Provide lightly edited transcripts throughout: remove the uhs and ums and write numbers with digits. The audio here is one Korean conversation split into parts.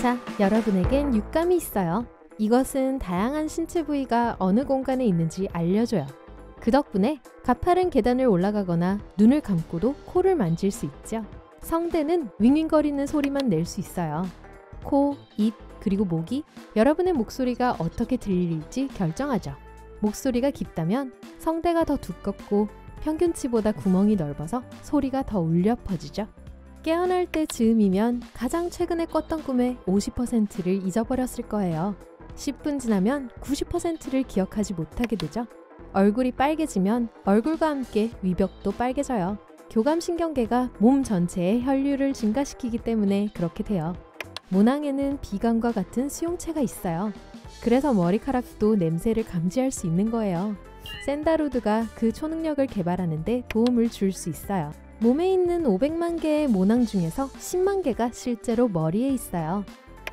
자, 여러분에겐 육감이 있어요. 이것은 다양한 신체 부위가 어느 공간에 있는지 알려줘요. 그 덕분에 가파른 계단을 올라가거나 눈을 감고도 코를 만질 수 있죠. 성대는 윙윙거리는 소리만 낼 수 있어요. 코, 입, 그리고 목이 여러분의 목소리가 어떻게 들릴지 결정하죠. 목소리가 깊다면 성대가 더 두껍고 평균치보다 구멍이 넓어서 소리가 더 울려 퍼지죠. 깨어날 때 즈음이면 가장 최근에 꿨던 꿈의 50%를 잊어버렸을 거예요. 10분 지나면 90%를 기억하지 못하게 되죠. 얼굴이 빨개지면 얼굴과 함께 위벽도 빨개져요. 교감신경계가 몸 전체의 혈류를 증가시키기 때문에 그렇게 돼요. 모낭에는 비강과 같은 수용체가 있어요. 그래서 머리카락도 냄새를 감지할 수 있는 거예요. 샌다루드가 그 초능력을 개발하는 데 도움을 줄 수 있어요. 몸에 있는 500만 개의 모낭 중에서 10만 개가 실제로 머리에 있어요.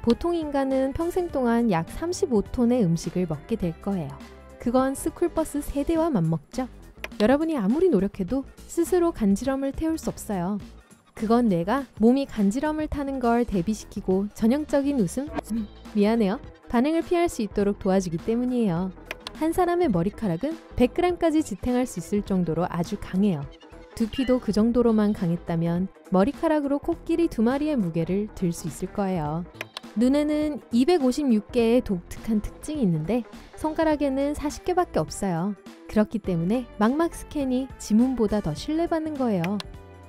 보통 인간은 평생 동안 약 35톤의 음식을 먹게 될 거예요. 그건 스쿨버스 3대와 맞먹죠. 여러분이 아무리 노력해도 스스로 간지럼을 태울 수 없어요. 그건 뇌가 몸이 간지럼을 타는 걸 대비시키고 전형적인 웃음? 미안해요. 반응을 피할 수 있도록 도와주기 때문이에요. 한 사람의 머리카락은 100g까지 지탱할 수 있을 정도로 아주 강해요. 두피도 그 정도로만 강했다면 머리카락으로 코끼리 2마리의 무게를 들 수 있을 거예요. 눈에는 256개의 독특한 특징이 있는데 손가락에는 40개밖에 없어요. 그렇기 때문에 망막 스캔이 지문보다 더 신뢰받는 거예요.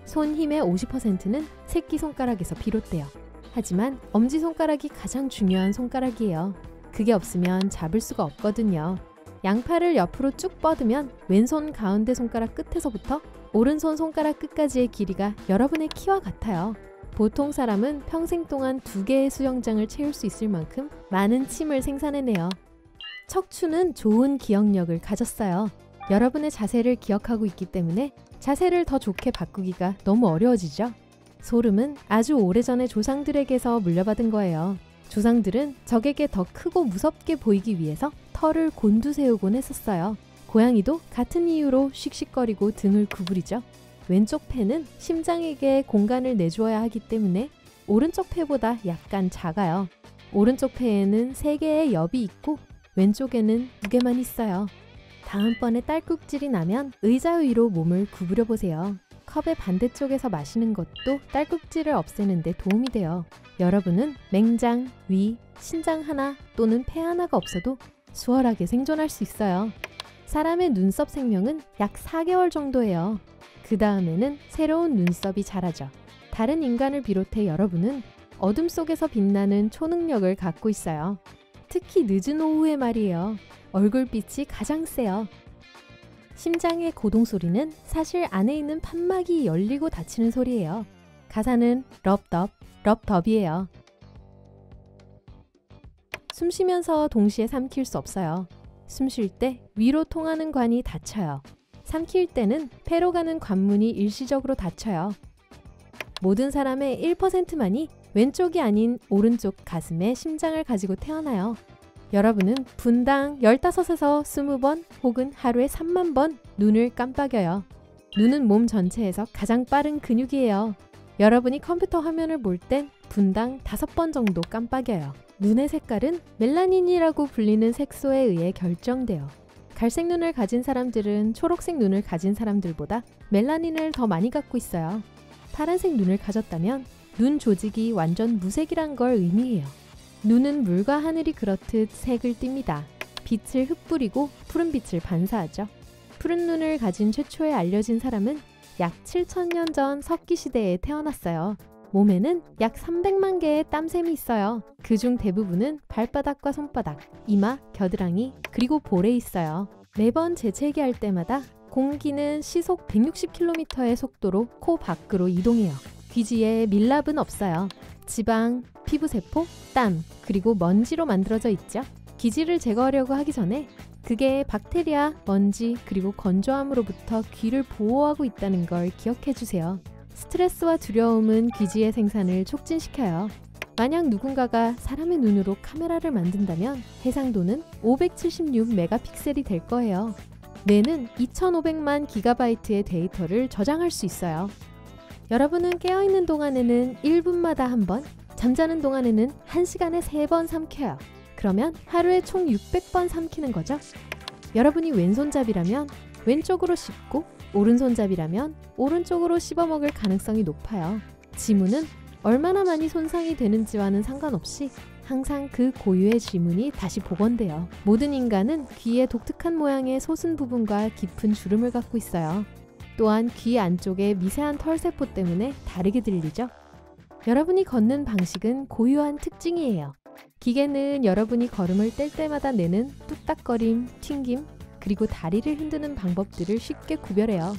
손 힘의 50%는 새끼손가락에서 비롯돼요. 하지만 엄지손가락이 가장 중요한 손가락이에요. 그게 없으면 잡을 수가 없거든요. 양팔을 옆으로 쭉 뻗으면 왼손 가운데 손가락 끝에서부터 오른손 손가락 끝까지의 길이가 여러분의 키와 같아요. 보통 사람은 평생 동안 2개의 수영장을 채울 수 있을 만큼 많은 침을 생산해내요. 척추는 좋은 기억력을 가졌어요. 여러분의 자세를 기억하고 있기 때문에 자세를 더 좋게 바꾸기가 너무 어려워지죠. 소름은 아주 오래전의 조상들에게서 물려받은 거예요. 조상들은 적에게 더 크고 무섭게 보이기 위해서 털을 곤두세우곤 했었어요. 고양이도 같은 이유로 씩씩거리고 등을 구부리죠. 왼쪽 폐는 심장에게 공간을 내주어야 하기 때문에 오른쪽 폐보다 약간 작아요. 오른쪽 폐에는 3개의 엽이 있고 왼쪽에는 2개만 있어요. 다음번에 딸꾹질이 나면 의자 위로 몸을 구부려 보세요. 컵의 반대쪽에서 마시는 것도 딸꾹질을 없애는 데 도움이 돼요. 여러분은 맹장, 위, 신장 하나 또는 폐 하나가 없어도 수월하게 생존할 수 있어요. 사람의 눈썹 생명은 약 4개월 정도예요. 그 다음에는 새로운 눈썹이 자라죠. 다른 인간을 비롯해 여러분은 어둠 속에서 빛나는 초능력을 갖고 있어요. 특히 늦은 오후에 말이에요. 얼굴빛이 가장 세요. 심장의 고동 소리는 사실 안에 있는 판막이 열리고 닫히는 소리예요. 가사는 럽덥, 럽덥이에요. 숨 쉬면서 동시에 삼킬 수 없어요. 숨 쉴 때 위로 통하는 관이 닫혀요. 삼킬 때는 폐로 가는 관문이 일시적으로 닫혀요. 모든 사람의 1%만이 왼쪽이 아닌 오른쪽 가슴에 심장을 가지고 태어나요. 여러분은 분당 15에서 20번 혹은 하루에 3만 번 눈을 깜빡여요. 눈은 몸 전체에서 가장 빠른 근육이에요. 여러분이 컴퓨터 화면을 볼 땐 분당 5번 정도 깜빡여요. 눈의 색깔은 멜라닌이라고 불리는 색소에 의해 결정돼요. 갈색 눈을 가진 사람들은 초록색 눈을 가진 사람들보다 멜라닌을 더 많이 갖고 있어요. 파란색 눈을 가졌다면 눈 조직이 완전 무색이란 걸 의미해요. 눈은 물과 하늘이 그렇듯 색을 띱니다. 빛을 흩뿌리고 푸른 빛을 반사하죠. 푸른 눈을 가진 최초에 알려진 사람은 약 7,000년 전 석기 시대에 태어났어요. 몸에는 약 300만 개의 땀샘이 있어요. 그중 대부분은 발바닥과 손바닥, 이마, 겨드랑이, 그리고 볼에 있어요. 매번 재채기할 때마다 공기는 시속 160km의 속도로 코 밖으로 이동해요. 귀지에 밀랍은 없어요. 지방, 피부세포, 땀, 그리고 먼지로 만들어져 있죠. 기지를 제거하려고 하기 전에 그게 박테리아, 먼지, 그리고 건조함으로부터 귀를 보호하고 있다는 걸 기억해 주세요. 스트레스와 두려움은 귀지의 생산을 촉진시켜요. 만약 누군가가 사람의 눈으로 카메라를 만든다면 해상도는 576메가픽셀이 될 거예요. 뇌는 2500만 기가바이트의 데이터를 저장할 수 있어요. 여러분은 깨어있는 동안에는 1분마다 한 번, 잠자는 동안에는 1시간에 3번 삼켜요. 그러면 하루에 총 600번 삼키는 거죠. 여러분이 왼손잡이라면 왼쪽으로 씹고 오른손잡이라면 오른쪽으로 씹어먹을 가능성이 높아요. 지문은 얼마나 많이 손상이 되는지와는 상관없이 항상 그 고유의 지문이 다시 복원돼요. 모든 인간은 귀에 독특한 모양의 솟은 부분과 깊은 주름을 갖고 있어요. 또한 귀 안쪽의 미세한 털세포 때문에 다르게 들리죠. 여러분이 걷는 방식은 고유한 특징이에요. 기계는 여러분이 걸음을 뗄 때마다 내는 뚝딱거림, 튕김, 그리고 다리를 흔드는 방법들을 쉽게 구별해요.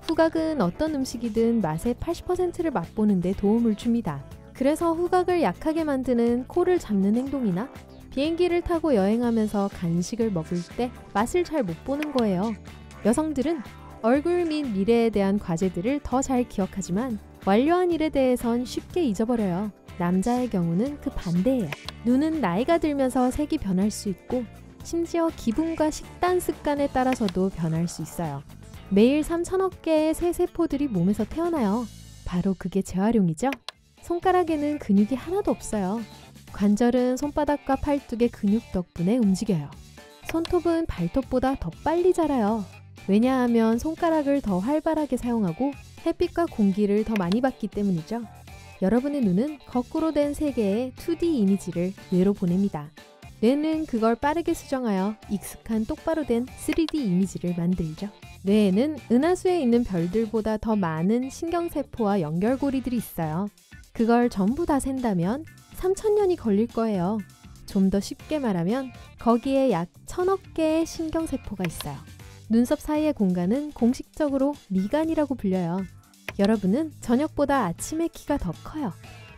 후각은 어떤 음식이든 맛의 80%를 맛보는 데 도움을 줍니다. 그래서 후각을 약하게 만드는 코를 잡는 행동이나 비행기를 타고 여행하면서 간식을 먹을 때 맛을 잘 못 보는 거예요. 여성들은 얼굴 및 미래에 대한 과제들을 더 잘 기억하지만 완료한 일에 대해선 쉽게 잊어버려요. 남자의 경우는 그 반대예요. 눈은 나이가 들면서 색이 변할 수 있고 심지어 기분과 식단 습관에 따라서도 변할 수 있어요. 매일 3천억 개의 새 세포들이 몸에서 태어나요. 바로 그게 재활용이죠. 손가락에는 근육이 하나도 없어요. 관절은 손바닥과 팔뚝의 근육 덕분에 움직여요. 손톱은 발톱보다 더 빨리 자라요. 왜냐하면 손가락을 더 활발하게 사용하고 햇빛과 공기를 더 많이 받기 때문이죠. 여러분의 눈은 거꾸로 된 세계의 2D 이미지를 뇌로 보냅니다. 뇌는 그걸 빠르게 수정하여 익숙한 똑바로 된 3D 이미지를 만들죠. 뇌에는 은하수에 있는 별들보다 더 많은 신경세포와 연결고리들이 있어요. 그걸 전부 다 샌다면 3,000년이 걸릴 거예요. 좀 더 쉽게 말하면 거기에 약 1,000억 개의 신경세포가 있어요. 눈썹 사이의 공간은 공식적으로 미간이라고 불려요. 여러분은 저녁보다 아침에 키가 더 커요.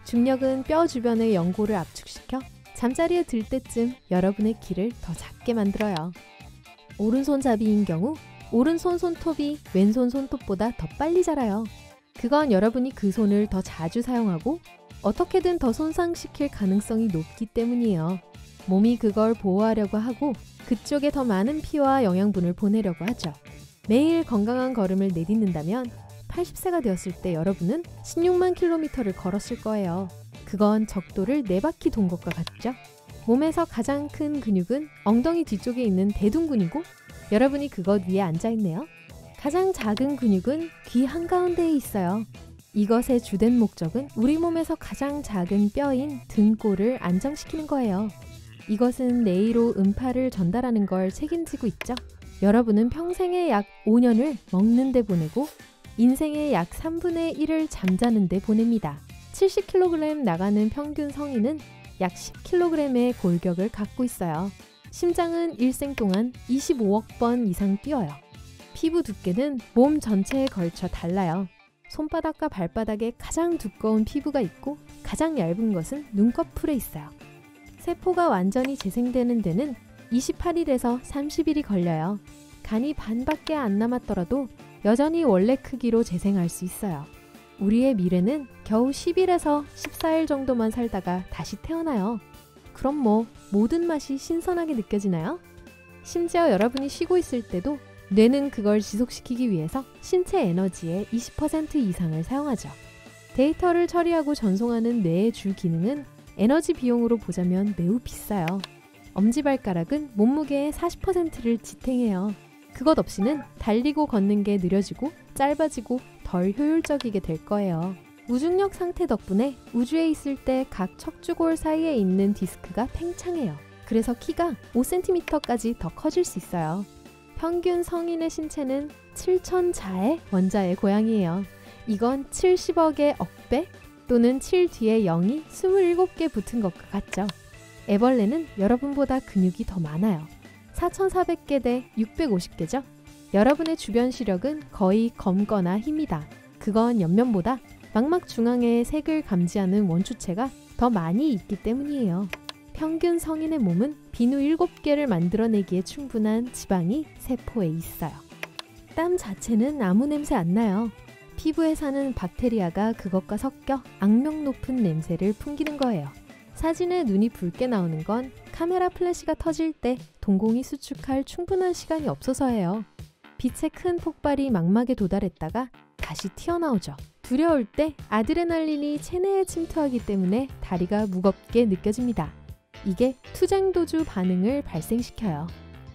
중력은 뼈 주변의 연골을 압축시켜 잠자리에 들 때쯤 여러분의 키를 더 작게 만들어요. 오른손잡이인 경우 오른손 손톱이 왼손 손톱보다 더 빨리 자라요. 그건 여러분이 그 손을 더 자주 사용하고 어떻게든 더 손상시킬 가능성이 높기 때문이에요. 몸이 그걸 보호하려고 하고 그쪽에 더 많은 피와 영양분을 보내려고 하죠. 매일 건강한 걸음을 내딛는다면 80세가 되었을 때 여러분은 16만 킬로미터를 걸었을 거예요. 그건 적도를 4바퀴 돈 것과 같죠? 몸에서 가장 큰 근육은 엉덩이 뒤쪽에 있는 대둔근이고 여러분이 그것 위에 앉아있네요. 가장 작은 근육은 귀 한가운데에 있어요. 이것의 주된 목적은 우리 몸에서 가장 작은 뼈인 등골을 안정시키는 거예요. 이것은 뇌로 음파를 전달하는 걸 책임지고 있죠. 여러분은 평생의 약 5년을 먹는 데 보내고 인생의 약 3분의 1을 잠자는 데 보냅니다. 70kg 나가는 평균 성인은 약 10kg의 골격을 갖고 있어요. 심장은 일생 동안 25억 번 이상 뛰어요. 피부 두께는 몸 전체에 걸쳐 달라요. 손바닥과 발바닥에 가장 두꺼운 피부가 있고 가장 얇은 것은 눈꺼풀에 있어요. 세포가 완전히 재생되는 데는 28일에서 30일이 걸려요. 간이 반밖에 안 남았더라도 여전히 원래 크기로 재생할 수 있어요. 우리의 미래는 겨우 10일에서 14일 정도만 살다가 다시 태어나요. 그럼 모든 맛이 신선하게 느껴지나요? 심지어 여러분이 쉬고 있을 때도 뇌는 그걸 지속시키기 위해서 신체 에너지의 20% 이상을 사용하죠. 데이터를 처리하고 전송하는 뇌의 주 기능은 에너지 비용으로 보자면 매우 비싸요. 엄지발가락은 몸무게의 40%를 지탱해요. 그것 없이는 달리고 걷는 게 느려지고 짧아지고 덜 효율적이게 될 거예요. 무중력 상태 덕분에 우주에 있을 때 각 척추골 사이에 있는 디스크가 팽창해요. 그래서 키가 5cm까지 더 커질 수 있어요. 평균 성인의 신체는 7,000자의 원자의 고양이에요. 이건 70억의 억배 또는 7 뒤에 0이 27개 붙은 것과 같죠. 애벌레는 여러분보다 근육이 더 많아요. 4,400개 대 650개죠. 여러분의 주변 시력은 거의 검거나 힙니다. 그건 옆면보다 망막 중앙에 색을 감지하는 원추체가 더 많이 있기 때문이에요. 평균 성인의 몸은 비누 7개를 만들어내기에 충분한 지방이 세포에 있어요. 땀 자체는 아무 냄새 안 나요. 피부에 사는 박테리아가 그것과 섞여 악명 높은 냄새를 풍기는 거예요. 사진에 눈이 붉게 나오는 건 카메라 플래시가 터질 때 동공이 수축할 충분한 시간이 없어서예요. 빛의 큰 폭발이 망막에 도달했다가 다시 튀어나오죠. 두려울 때 아드레날린이 체내에 침투하기 때문에 다리가 무겁게 느껴집니다. 이게 투쟁도주 반응을 발생시켜요.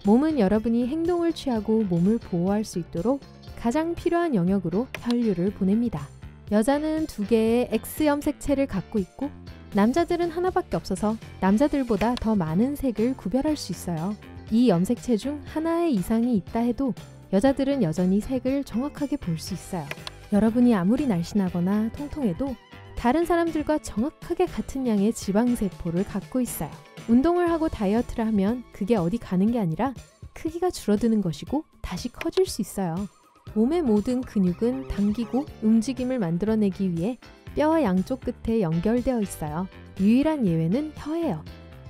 몸은 여러분이 행동을 취하고 몸을 보호할 수 있도록 가장 필요한 영역으로 혈류를 보냅니다. 여자는 2개의 X 염색체를 갖고 있고 남자들은 하나밖에 없어서 남자들보다 더 많은 색을 구별할 수 있어요. 이 염색체 중 하나의 이상이 있다 해도 여자들은 여전히 색을 정확하게 볼 수 있어요. 여러분이 아무리 날씬하거나 통통해도 다른 사람들과 정확하게 같은 양의 지방세포를 갖고 있어요. 운동을 하고 다이어트를 하면 그게 어디 가는 게 아니라 크기가 줄어드는 것이고 다시 커질 수 있어요. 몸의 모든 근육은 당기고 움직임을 만들어내기 위해 뼈와 양쪽 끝에 연결되어 있어요. 유일한 예외는 혀예요.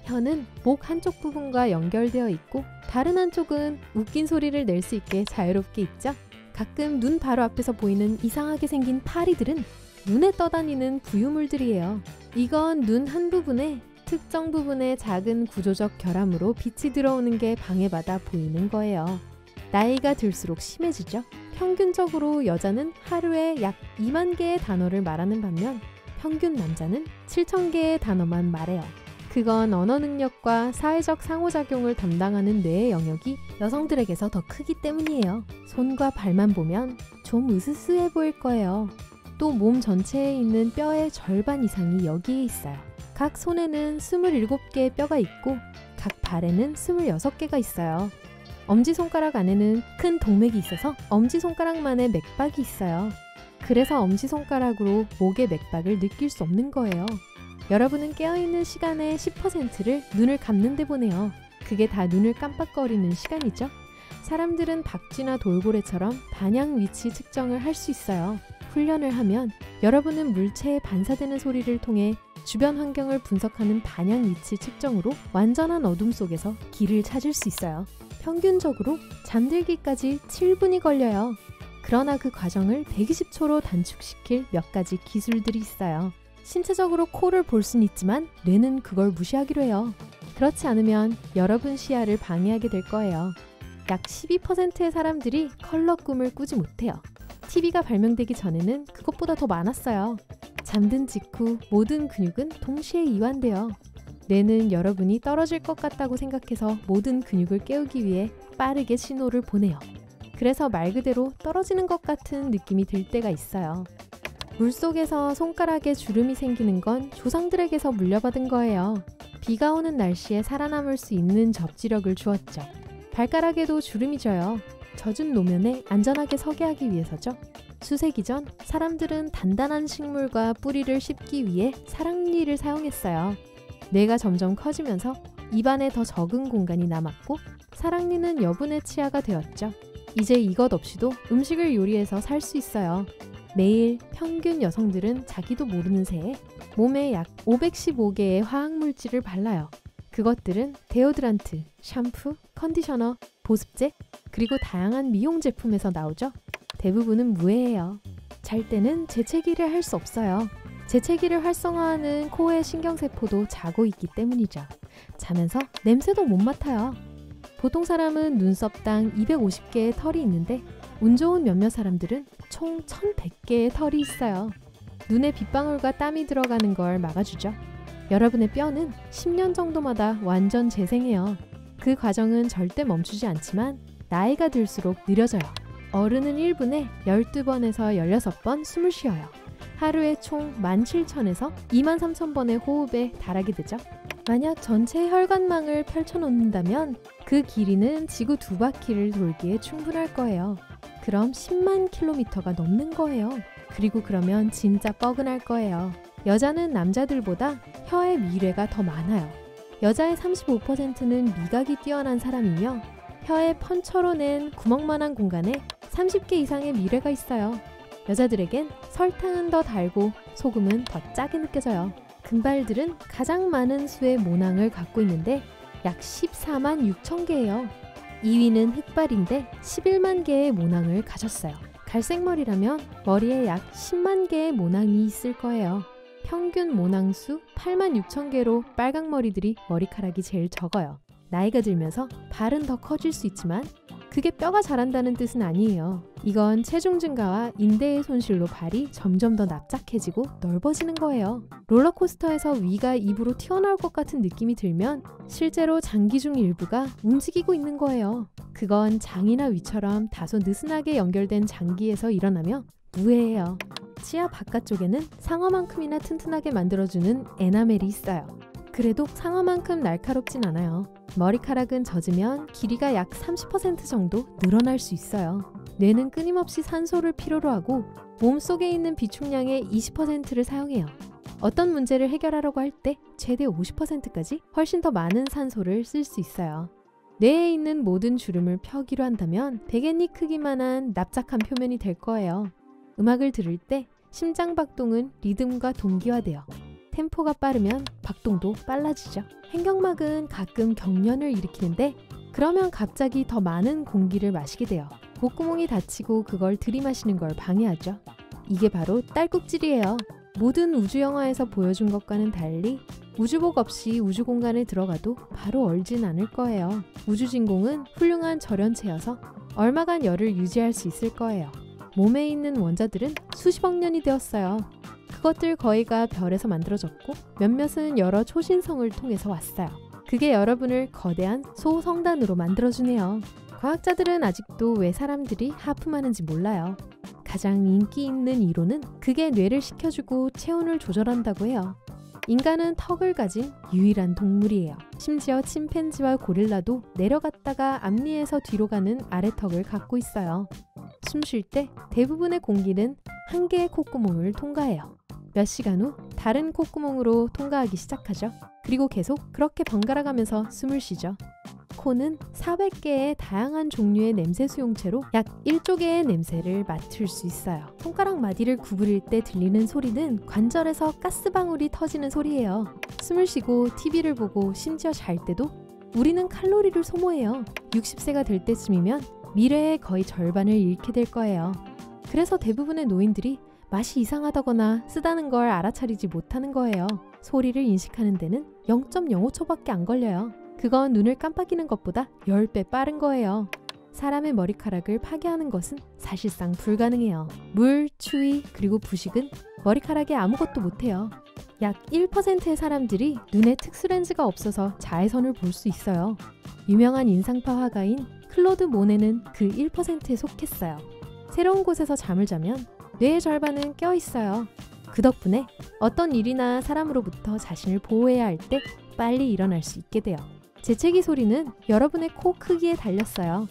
혀는 목 한쪽 부분과 연결되어 있고 다른 한쪽은 웃긴 소리를 낼 수 있게 자유롭게 있죠. 가끔 눈 바로 앞에서 보이는 이상하게 생긴 파리들은 눈에 떠다니는 부유물들이에요. 이건 눈 한 부분에 특정 부분의 작은 구조적 결함으로 빛이 들어오는 게 방해받아 보이는 거예요. 나이가 들수록 심해지죠. 평균적으로 여자는 하루에 약 2만 개의 단어를 말하는 반면 평균 남자는 7천 개의 단어만 말해요. 그건 언어 능력과 사회적 상호작용을 담당하는 뇌의 영역이 여성들에게서 더 크기 때문이에요. 손과 발만 보면 좀 으스스해 보일 거예요. 또 몸 전체에 있는 뼈의 절반 이상이 여기에 있어요. 각 손에는 27개의 뼈가 있고 각 발에는 26개가 있어요. 엄지손가락 안에는 큰 동맥이 있어서 엄지손가락만의 맥박이 있어요. 그래서 엄지손가락으로 목의 맥박을 느낄 수 없는 거예요. 여러분은 깨어있는 시간의 10%를 눈을 감는 데 보내요. 그게 다 눈을 깜빡거리는 시간이죠. 사람들은 박쥐나 돌고래처럼 반향 위치 측정을 할 수 있어요. 훈련을 하면 여러분은 물체에 반사되는 소리를 통해 주변 환경을 분석하는 반향 위치 측정으로 완전한 어둠 속에서 길을 찾을 수 있어요. 평균적으로 잠들기까지 7분이 걸려요. 그러나 그 과정을 120초로 단축시킬 몇 가지 기술들이 있어요. 신체적으로 코를 볼 수는 있지만 뇌는 그걸 무시하기로 해요. 그렇지 않으면 여러분 시야를 방해하게 될 거예요. 약 12%의 사람들이 컬러 꿈을 꾸지 못해요. TV가 발명되기 전에는 그것보다 더 많았어요. 잠든 직후 모든 근육은 동시에 이완돼요. 뇌는 여러분이 떨어질 것 같다고 생각해서 모든 근육을 깨우기 위해 빠르게 신호를 보내요. 그래서 말 그대로 떨어지는 것 같은 느낌이 들 때가 있어요. 물속에서 손가락에 주름이 생기는 건 조상들에게서 물려받은 거예요. 비가 오는 날씨에 살아남을 수 있는 접지력을 주었죠. 발가락에도 주름이 져요. 젖은 노면에 안전하게 서게 하기 위해서죠. 수세기 전 사람들은 단단한 식물과 뿌리를 씹기 위해 사랑니를 사용했어요. 뇌가 점점 커지면서 입안에 더 적은 공간이 남았고 사랑니는 여분의 치아가 되었죠. 이제 이것 없이도 음식을 요리해서 살 수 있어요. 매일 평균 여성들은 자기도 모르는 새에 몸에 약 515개의 화학물질을 발라요. 그것들은 데오드란트, 샴푸, 컨디셔너, 보습제, 그리고 다양한 미용 제품에서 나오죠. 대부분은 무해예요. 잘 때는 재채기를 할 수 없어요. 재채기를 활성화하는 코의 신경세포도 자고 있기 때문이죠. 자면서 냄새도 못 맡아요. 보통 사람은 눈썹당 250개의 털이 있는데 운 좋은 몇몇 사람들은 총 1100개의 털이 있어요. 눈에 빗방울과 땀이 들어가는 걸 막아주죠. 여러분의 뼈는 10년 정도마다 완전 재생해요. 그 과정은 절대 멈추지 않지만 나이가 들수록 느려져요. 어른은 1분에 12번에서 16번 숨을 쉬어요. 하루에 총 17,000에서 23,000번의 호흡에 달하게 되죠. 만약 전체 혈관망을 펼쳐놓는다면 그 길이는 지구 2바퀴를 돌기에 충분할 거예요. 그럼 10만 킬로미터가 넘는 거예요. 그리고 그러면 진짜 뻐근할 거예요. 여자는 남자들보다 혀의 미뢰가 더 많아요. 여자의 35%는 미각이 뛰어난 사람이며 혀의 펀처로 낸 구멍만한 공간에 30개 이상의 미뢰가 있어요. 여자들에겐 설탕은 더 달고 소금은 더 짜게 느껴져요. 금발들은 가장 많은 수의 모낭을 갖고 있는데 약 14만 6천 개예요. 2위는 흑발인데 11만 개의 모낭을 가졌어요. 갈색머리라면 머리에 약 10만 개의 모낭이 있을 거예요. 평균 모낭수 8만 6천 개로 빨강머리들이 머리카락이 제일 적어요. 나이가 들면서 발은 더 커질 수 있지만 그게 뼈가 자란다는 뜻은 아니에요. 이건 체중 증가와 인대의 손실로 발이 점점 더 납작해지고 넓어지는 거예요. 롤러코스터에서 위가 입으로 튀어나올 것 같은 느낌이 들면 실제로 장기 중 일부가 움직이고 있는 거예요. 그건 장이나 위처럼 다소 느슨하게 연결된 장기에서 일어나며 무해해요. 치아 바깥쪽에는 상어만큼이나 튼튼하게 만들어주는 에나멜이 있어요. 그래도 상어만큼 날카롭진 않아요. 머리카락은 젖으면 길이가 약 30% 정도 늘어날 수 있어요. 뇌는 끊임없이 산소를 필요로 하고 몸속에 있는 비축량의 20%를 사용해요. 어떤 문제를 해결하려고 할 때 최대 50%까지 훨씬 더 많은 산소를 쓸 수 있어요. 뇌에 있는 모든 주름을 펴기로 한다면 베갯잎 크기만한 납작한 표면이 될 거예요. 음악을 들을 때 심장 박동은 리듬과 동기화돼요. 템포가 빠르면 박동도 빨라지죠. 횡격막은 가끔 경련을 일으키는데 그러면 갑자기 더 많은 공기를 마시게 돼요. 목구멍이 닫히고 그걸 들이마시는 걸 방해하죠. 이게 바로 딸꾹질이에요. 모든 우주 영화에서 보여준 것과는 달리 우주복 없이 우주 공간에 들어가도 바로 얼진 않을 거예요. 우주 진공은 훌륭한 절연체여서 얼마간 열을 유지할 수 있을 거예요. 몸에 있는 원자들은 수십억 년이 되었어요. 그것들 거의가 별에서 만들어졌고 몇몇은 여러 초신성을 통해서 왔어요. 그게 여러분을 거대한 소성단으로 만들어주네요. 과학자들은 아직도 왜 사람들이 하품하는지 몰라요. 가장 인기 있는 이론은 그게 뇌를 식혀주고 체온을 조절한다고 해요. 인간은 턱을 가진 유일한 동물이에요. 심지어 침팬지와 고릴라도 내려갔다가 앞니에서 뒤로 가는 아래턱을 갖고 있어요. 숨 쉴 때 대부분의 공기는 한 개의 콧구멍을 통과해요. 몇 시간 후 다른 콧구멍으로 통과하기 시작하죠. 그리고 계속 그렇게 번갈아 가면서 숨을 쉬죠. 코는 400개의 다양한 종류의 냄새 수용체로 약 1조 개의 냄새를 맡을 수 있어요. 손가락 마디를 구부릴 때 들리는 소리는 관절에서 가스방울이 터지는 소리예요. 숨을 쉬고 TV를 보고 심지어 잘 때도 우리는 칼로리를 소모해요. 60세가 될 때쯤이면 미래의 거의 절반을 잃게 될 거예요. 그래서 대부분의 노인들이 맛이 이상하다거나 쓰다는 걸 알아차리지 못하는 거예요. 소리를 인식하는 데는 0.05초밖에 안 걸려요. 그건 눈을 깜빡이는 것보다 10배 빠른 거예요. 사람의 머리카락을 파괴하는 것은 사실상 불가능해요. 물, 추위, 그리고 부식은 머리카락에 아무것도 못해요. 약 1%의 사람들이 눈에 특수렌즈가 없어서 자외선을 볼 수 있어요. 유명한 인상파 화가인 클로드 모네는 그 1%에 속했어요. 새로운 곳에서 잠을 자면 뇌의 절반은 깨어있어요. 그 덕분에 어떤 일이나 사람으로부터 자신을 보호해야 할 때 빨리 일어날 수 있게 돼요. 재채기 소리는 여러분의 코 크기에 달렸어요.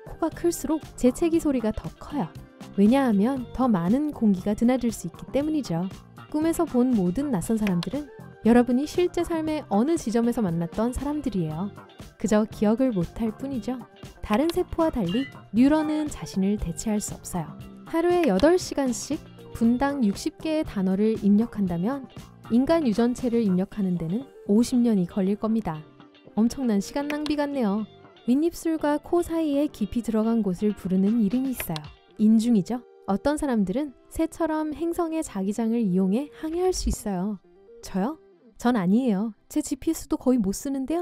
코가 클수록 재채기 소리가 더 커요. 왜냐하면 더 많은 공기가 드나들 수 있기 때문이죠. 꿈에서 본 모든 낯선 사람들은 여러분이 실제 삶의 어느 지점에서 만났던 사람들이에요. 그저 기억을 못할 뿐이죠. 다른 세포와 달리 뉴런은 자신을 대체할 수 없어요. 하루에 8시간씩 분당 60개의 단어를 입력한다면 인간 유전체를 입력하는 데는 50년이 걸릴 겁니다. 엄청난 시간 낭비 같네요. 윗입술과 코 사이에 깊이 들어간 곳을 부르는 이름이 있어요. 인중이죠. 어떤 사람들은 새처럼 행성의 자기장을 이용해 항해할 수 있어요. 저요? 전 아니에요. 제 GPS도 거의 못 쓰는데요.